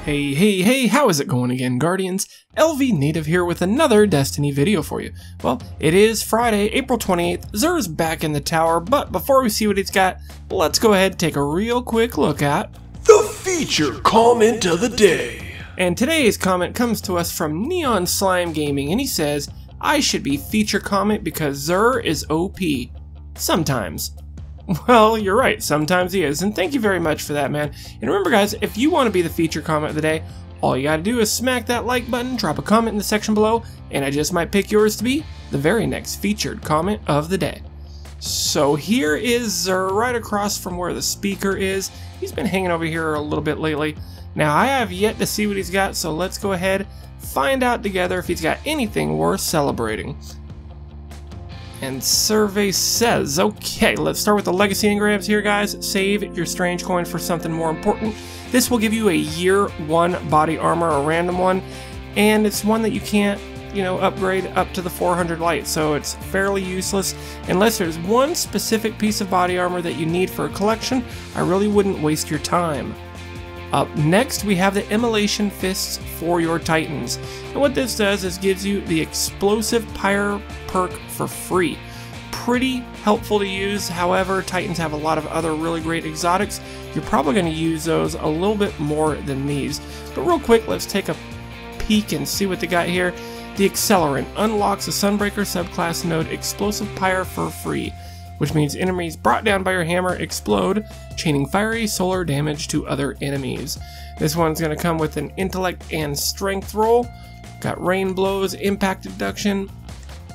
Hey, how is it going again, Guardians? LVnative here with another Destiny video for you. Well, it is Friday, April 28th, Xur's back in the tower, but before we see what he's got, let's go ahead and take a real quick look at the feature comment of the day. And today's comment comes to us from Neon Slime Gaming, and he says, I should be feature comment because Xur is OP. Sometimes. Well, you're right, sometimes he is, and thank you very much for that, man. And remember guys, if you want to be the feature comment of the day, all you gotta do is smack that like button, drop a comment in the section below, and I just might pick yours to be the very next featured comment of the day. So here is Xur right across from where the speaker is. He's been hanging over here a little bit lately. Now I have yet to see what he's got, so let's go ahead, find out together if he's got anything worth celebrating. And survey says, okay, let's start with the legacy engrams here, guys. Save your strange coin for something more important. This will give you a year 1 body armor, a random one, and it's one that you can't, upgrade up to the 400 light, so it's fairly useless. Unless there's one specific piece of body armor that you need for a collection, I really wouldn't waste your time. Up next, we have the Immolation Fists for your Titans. And what this does is gives you the Explosive Pyre perk for free. Pretty helpful to use, however, Titans have a lot of other really great exotics. You're probably going to use those a little bit more than these. But real quick, let's take a peek and see what they got here. The Accelerant unlocks a Sunbreaker subclass node Explosive Pyre for free, which means enemies brought down by your hammer explode, chaining fiery solar damage to other enemies. This one's going to come with an intellect and strength roll. Got rain blows, impact deduction,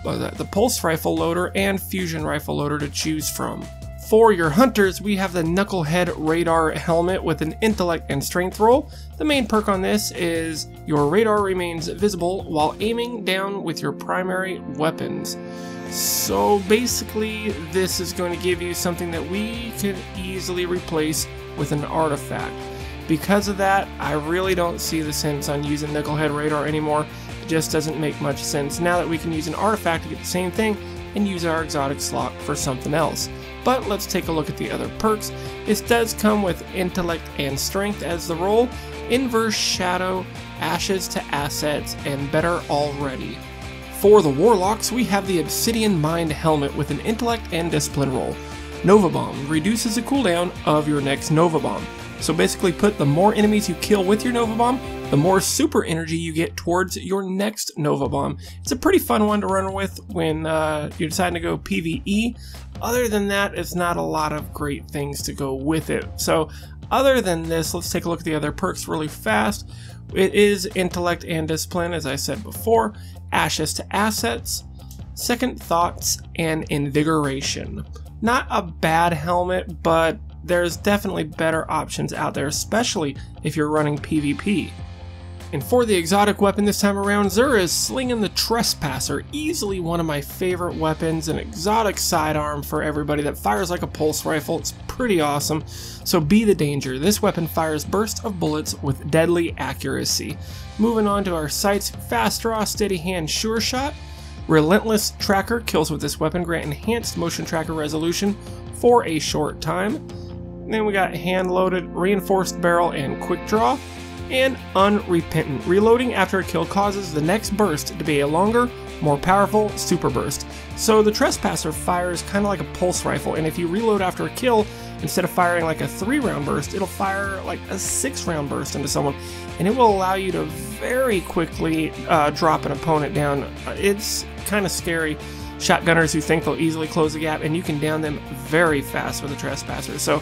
the pulse rifle loader, and fusion rifle loader to choose from. For your hunters, we have the Knucklehead radar helmet with an intellect and strength roll. The main perk on this is your radar remains visible while aiming down with your primary weapons. So basically, this is going to give you something that we can easily replace with an artifact. Because of that, I really don't see the sense on using Knucklehead Radar anymore. It just doesn't make much sense now that we can use an artifact to get the same thing and use our exotic slot for something else. But let's take a look at the other perks. This does come with Intellect and Strength as the roll, Inverse Shadow, Ashes to Assets, and Better Already. For the Warlocks, we have the Obsidian Mind Helmet with an Intellect and Discipline roll. Nova Bomb reduces the cooldown of your next Nova Bomb. So basically put the more enemies you kill with your Nova Bomb, the more super energy you get towards your next Nova Bomb. It's a pretty fun one to run with when you're deciding to go PvE. Other than that, it's not a lot of great things to go with it. So other than this, let's take a look at the other perks really fast. It is Intellect and Discipline, as I said before, Ashes to Assets, Second Thoughts, and Invigoration. Not a bad helmet, but there's definitely better options out there, especially if you're running PvP. And for the exotic weapon this time around, Xur is slinging the Trespasser, easily one of my favorite weapons, an exotic sidearm for everybody that fires like a pulse rifle. It's pretty awesome. So be the danger. This weapon fires bursts of bullets with deadly accuracy. Moving on to our sights, Fast Draw, Steady Hand, Sure Shot. Relentless Tracker kills with this weapon grant enhanced motion tracker resolution for a short time. And then we got Hand Loaded, Reinforced Barrel, and Quick Draw. And Unrepentant. Reloading after a kill causes the next burst to be a longer, more powerful super burst. So the Trespasser fires kind of like a pulse rifle, and if you reload after a kill, instead of firing like a 3-round burst, it'll fire like a 6-round burst into someone, and it will allow you to very quickly drop an opponent down. It's kind of scary. Shotgunners who think they'll easily close the gap, and you can down them very fast with a Trespasser. So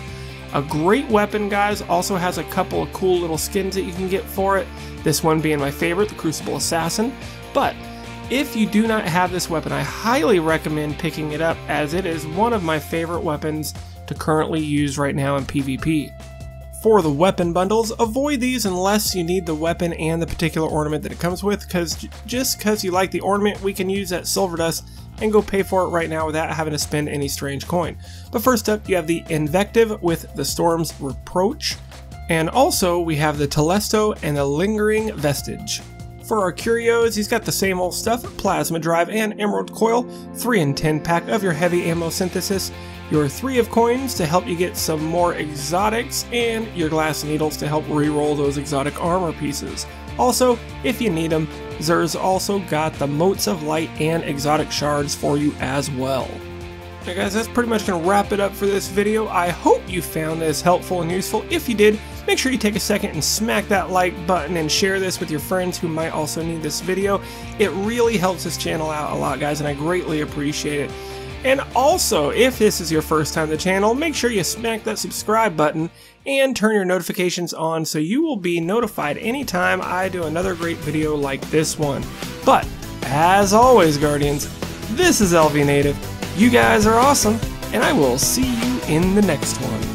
a great weapon, guys. Also has a couple of cool little skins that you can get for it. This one being my favorite, the Crucible Assassin. But if you do not have this weapon, I highly recommend picking it up, as it is one of my favorite weapons to currently use right now in PvP. For the weapon bundles, avoid these unless you need the weapon and the particular ornament that it comes with, because just because you like the ornament, we can use that silver dust and go pay for it right now without having to spend any strange coin. But first up, you have the Invective with the Storm's Reproach, and also we have the Telesto and the Lingering Vestige. For our curios, he's got the same old stuff, Plasma Drive and Emerald Coil, 3 in 10 pack of your heavy ammo synthesis, your 3 of coins to help you get some more exotics, and your glass needles to help re-roll those exotic armor pieces. Also, if you need them, Xur's also got the Motes of Light and exotic shards for you as well. Okay guys, that's pretty much going to wrap it up for this video. I hope you found this helpful and useful. If you did, make sure you take a second and smack that like button and share this with your friends who might also need this video. It really helps this channel out a lot, guys, and I greatly appreciate it. And also, if this is your first time to the channel, make sure you smack that subscribe button and turn your notifications on so you will be notified anytime I do another great video like this one. But, as always, Guardians, this is LVnative. You guys are awesome, and I will see you in the next one.